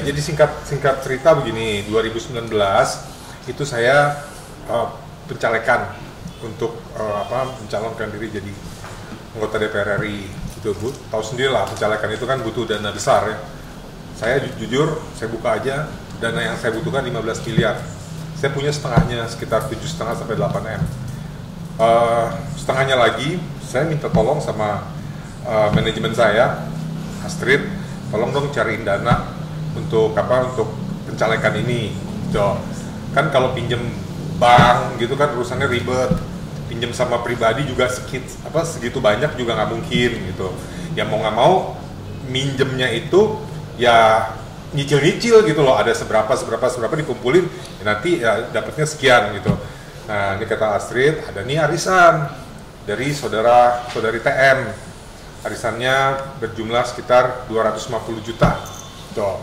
jadi singkat cerita begini, 2019 itu saya pencalekan untuk mencalonkan diri jadi anggota DPR RI. Itu Bu, tahu sendiri lah pencalekan itu kan butuh dana besar ya. Saya jujur, saya buka aja, dana yang saya butuhkan 15 miliar. Saya punya setengahnya, sekitar 7,5 sampai 8 M. Setengahnya lagi, saya minta tolong sama manajemen saya, Astrid, tolong dong cariin dana untuk pencalekan ini. Gitu. Kan kalau pinjem bank gitu kan urusannya ribet, pinjem sama pribadi juga segitu banyak juga nggak mungkin gitu. Ya mau nggak mau minjemnya itu ya nyicil gitu loh, ada seberapa dikumpulin ya nanti ya dapatnya sekian gitu. Nah ini kata Astrid, ada nih arisan dari saudari TM, arisannya berjumlah sekitar 250 juta tuh.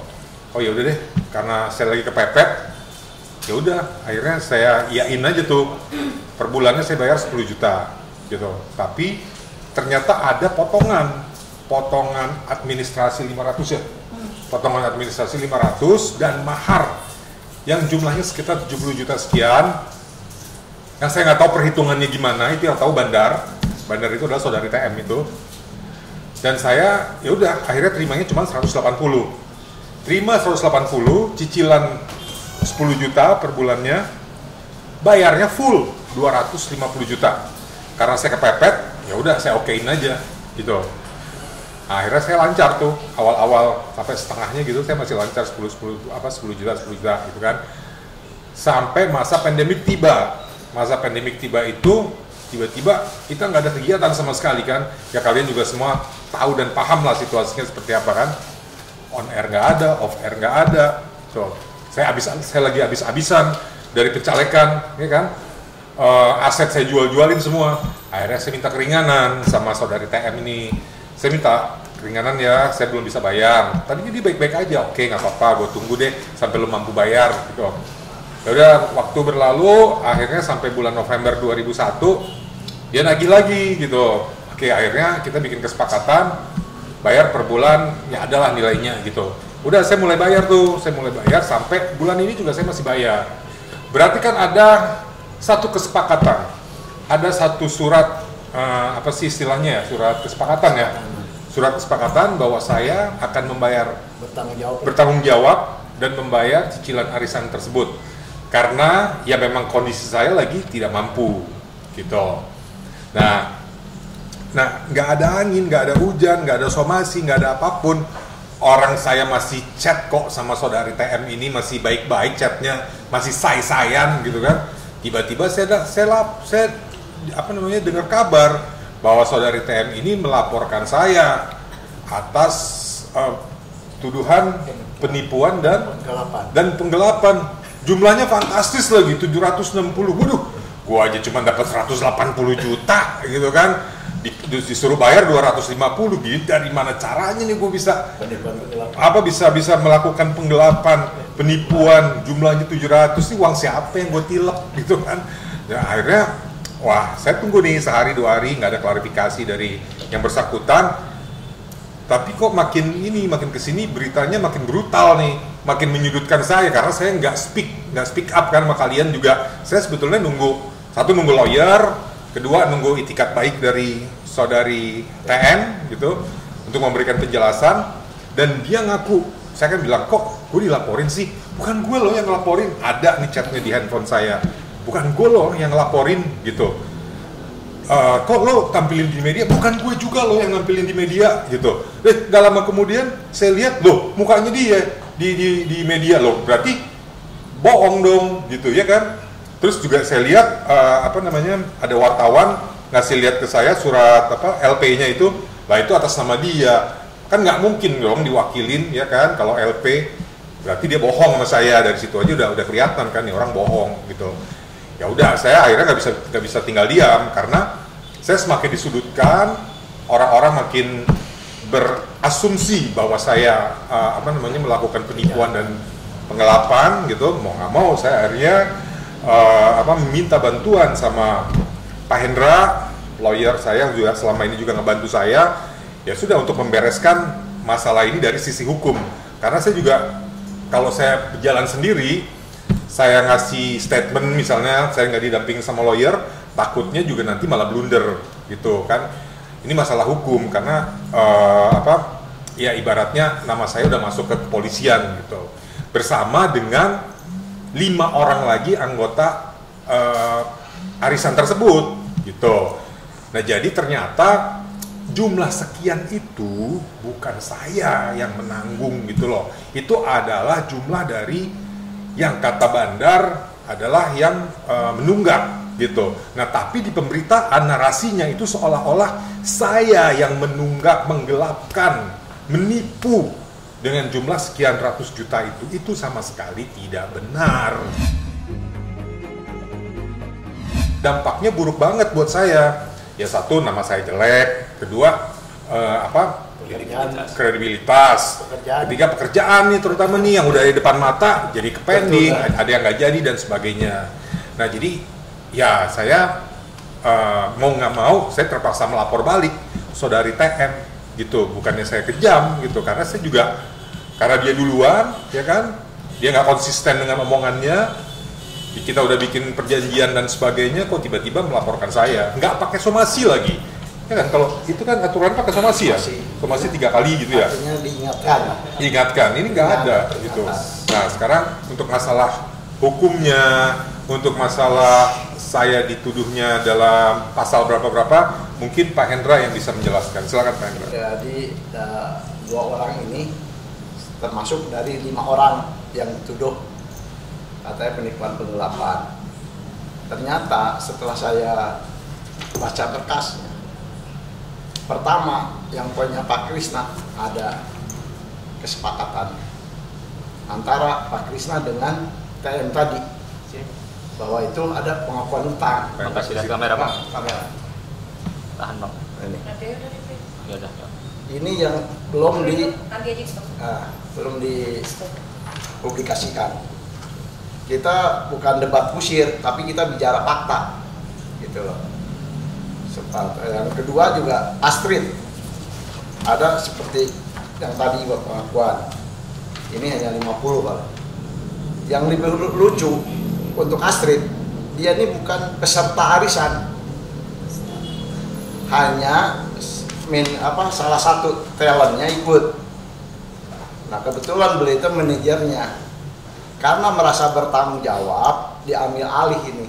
Oh ya udah deh, karena saya lagi kepepet, ya udah akhirnya saya iyain aja tuh, per bulannya saya bayar 10 juta gitu. Tapi ternyata ada potongan administrasi 500 ya, potongan administrasi 500 dan mahar yang jumlahnya sekitar 70 juta sekian. Yang saya nggak tahu perhitungannya gimana, itu yang tahu bandar itu adalah saudari TM itu. Dan saya ya udah akhirnya terimanya cuma 180, terima 180, cicilan 10 juta per bulannya, bayarnya full 250 juta. Karena saya kepepet, ya udah saya okein aja gitu. Akhirnya saya lancar tuh, awal-awal sampai setengahnya gitu, saya masih lancar 10 juta gitu kan. Sampai masa pandemik tiba. Masa pandemik tiba itu, tiba-tiba kita nggak ada kegiatan sama sekali kan. Ya kalian juga semua tahu dan paham lah situasinya seperti apa kan. On air nggak ada, off air nggak ada. So, saya lagi habis-habisan dari pencalekan, ya kan. Aset saya jual-jualin semua. Akhirnya saya minta keringanan sama saudari TM ini. Saya minta keringanan ya, saya belum bisa bayar. Tadinya dia baik-baik aja, oke nggak apa-apa, gue tunggu deh sampai lo mampu bayar gitu. Ya udah, waktu berlalu, akhirnya sampai bulan November 2001 dia nagih lagi gitu. Oke, akhirnya kita bikin kesepakatan bayar per bulan, ya adalah nilainya gitu. Udah saya mulai bayar sampai bulan ini juga saya masih bayar. Berarti kan ada satu kesepakatan, ada satu surat apa sih istilahnya ya, surat kesepakatan ya, surat kesepakatan bahwa saya akan membayar, bertanggung jawab dan membayar cicilan arisan tersebut karena ya memang kondisi saya lagi tidak mampu gitu. Nah nggak ada angin, nggak ada hujan, nggak ada somasi, nggak ada apapun, orang saya masih chat kok sama saudari TM ini, masih baik-baik chatnya, masih say-sayan gitu kan. Tiba-tiba saya dengar kabar bahwa saudari TM ini melaporkan saya atas tuduhan penipuan dan penggelapan. Jumlahnya fantastis lagi, 760. Waduh, gua aja cuma dapat 180 juta gitu kan. Disuruh bayar 250 gitu. Dari mana caranya nih gua bisa bisa melakukan penggelapan, penipuan, jumlahnya 700, ini uang siapa yang gua tilep gitu kan. Ya akhirnya wah, saya tunggu nih sehari 2 hari nggak ada klarifikasi dari yang bersangkutan. Tapi kok makin kesini beritanya makin brutal nih, makin menyudutkan saya karena saya nggak speak up kan sama kalian juga. Saya sebetulnya nunggu lawyer, kedua nunggu itikat baik dari saudari TN gitu untuk memberikan penjelasan, dan dia ngaku. Saya kan bilang, kok gue dilaporin sih? Bukan gue loh yang ngelaporin, ada nih chatnya di handphone saya. Bukan gue loh yang ngelaporin gitu. Kok lo tampilin di media? Bukan gue juga lo yang nampilin di media gitu. Gak lama kemudian saya lihat loh mukanya dia di media loh, berarti bohong dong gitu ya kan. Terus juga saya lihat ada wartawan ngasih lihat ke saya surat LP-nya itu, lah itu atas nama dia. Kan nggak mungkin dong diwakilin ya kan, kalau LP berarti dia bohong sama saya. Dari situ aja udah kelihatan kan nih orang bohong gitu. Ya udah, saya akhirnya nggak bisa tinggal diam karena saya semakin disudutkan, orang-orang makin berasumsi bahwa saya melakukan penipuan dan penggelapan gitu. Mau nggak mau saya akhirnya meminta bantuan sama Pak Hendra, lawyer saya yang juga selama ini juga ngebantu saya. Ya sudah, untuk membereskan masalah ini dari sisi hukum, karena saya juga kalau saya berjalan sendiri, saya ngasih statement misalnya, saya nggak didampingi sama lawyer, takutnya juga nanti malah blunder gitu kan. Ini masalah hukum karena ya ibaratnya nama saya udah masuk ke kepolisian gitu, bersama dengan 5 orang lagi anggota arisan tersebut gitu. Nah jadi ternyata jumlah sekian itu bukan saya yang menanggung gitu loh. Itu adalah jumlah dari yang kata Bandar adalah yang menunggak gitu. Nah tapi di pemberitaan narasinya itu seolah-olah saya yang menunggak, menggelapkan, menipu dengan jumlah sekian ratus juta itu sama sekali tidak benar. Dampaknya buruk banget buat saya. Ya satu, nama saya jelek. Kedua, kredibilitas. Ketiga, pekerjaan nih terutama nih yang udah di depan mata jadi kepending, ada yang nggak jadi dan sebagainya. Nah jadi ya saya mau nggak mau saya terpaksa melapor balik saudari TM gitu. Bukannya saya kejam gitu, karena saya juga karena dia duluan, ya kan, dia nggak konsisten dengan omongannya. Kita udah bikin perjanjian dan sebagainya, kok tiba-tiba melaporkan saya, nggak pakai somasi lagi, ya kan? Kalau itu kan aturan pakai somasi ya, somasi 3 kali gitu ya. Artinya diingatkan. Ini nggak ada gitu. Nah sekarang untuk masalah hukumnya, untuk masalah saya dituduhnya dalam pasal berapa, mungkin Pak Hendra yang bisa menjelaskan. Silakan Pak Hendra. Jadi 2 orang ini termasuk dari 5 orang yang dituduh katanya penipuan penggelapan. Ternyata setelah saya baca berkasnya, pertama yang poinnya Pak Krisna ada kesepakatan antara Pak Krisna dengan TM tadi bahwa itu ada pengakuan utang. Makasih lihat kamera Pak. Kamera. Tahan Bang. Ini. Ya udah. Ini yang belum dipublikasikan. Kita bukan debat kusir, tapi kita bicara fakta, gitu loh. Yang kedua juga Astrid, ada seperti yang tadi buat pengakuan. Ini hanya 50 Pak. Yang lebih lucu untuk Astrid, dia ini bukan peserta arisan, hanya salah satu talentnya ikut. Nah kebetulan beliau itu manajernya. Karena merasa bertanggung jawab, diambil alih ini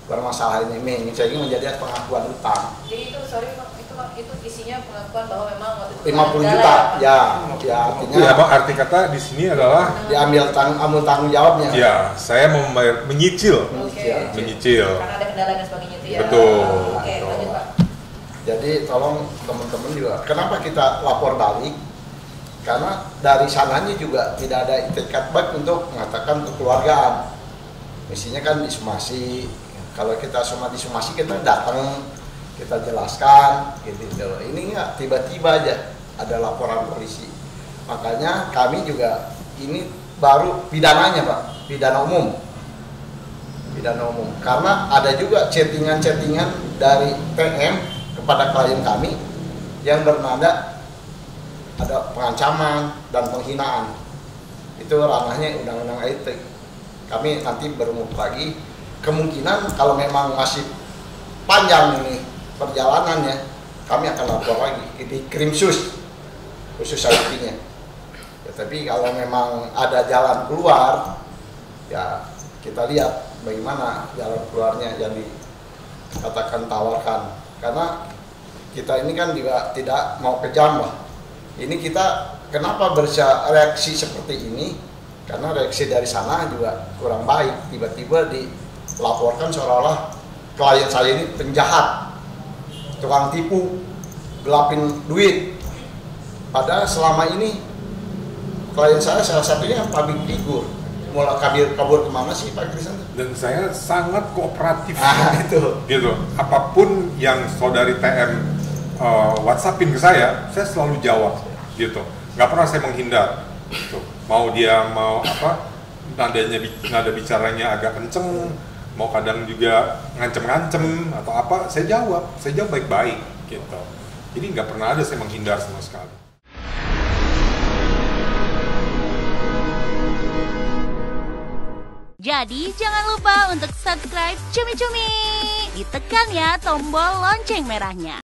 permasalahan ini, sehingga menjadi pengakuan utang. Jadi itu, sorry Pak, itu isinya pengakuan bahwa memang waktu itu 50 juta, ya artinya. Ya, Bang, arti kata di sini adalah diambil tanggung jawabnya. Ya, saya mau membayar, menyicil. Menyicil. Karena ada kendala dan sebagainya itu ya. Betul. Oke, lanjut Pak. Jadi tolong teman-teman juga, kenapa kita lapor balik? Karena dari sananya juga tidak ada itikat baik untuk mengatakan kekeluargaan. Mestinya kan disumasi. Kalau kita disumasi kita datang, kita jelaskan, gitu. Ini enggak, tiba-tiba aja ada laporan polisi. Makanya kami juga ini baru pidananya Pak, pidana umum. Karena ada juga chattingan-chattingan dari TM kepada klien kami yang bernada ada pengancaman dan penghinaan. Itu ranahnya undang-undang etik. Kami nanti berumur lagi, kemungkinan kalau memang masih panjang ini perjalanannya, kami akan lapor lagi di Krimsus khusus safety-nya. Ya, tapi kalau memang ada jalan keluar, ya kita lihat bagaimana jalan keluarnya yang dikatakan tawarkan. Karena kita ini kan juga tidak mau kejam lah. Ini kita kenapa bereaksi seperti ini? Karena reaksi dari sana juga kurang baik. Tiba-tiba dilaporkan seolah-olah klien saya ini penjahat, tukang tipu, gelapin duit. Padahal selama ini klien saya salah satunya public figure. Mulai kabur kemana sih Pak Krisan? Dan saya sangat kooperatif. Itu. Gitu. Apapun yang saudari TM WhatsAppin ke saya selalu jawab gitu, nggak pernah saya menghindar gitu. Mau dia mau nada bicaranya agak kenceng, mau kadang juga ngancem-ngancem atau apa, saya jawab baik-baik gitu. Jadi nggak pernah ada saya menghindar sama sekali. Jadi jangan lupa untuk subscribe Cumi Cumi. Ditekan ya tombol lonceng merahnya.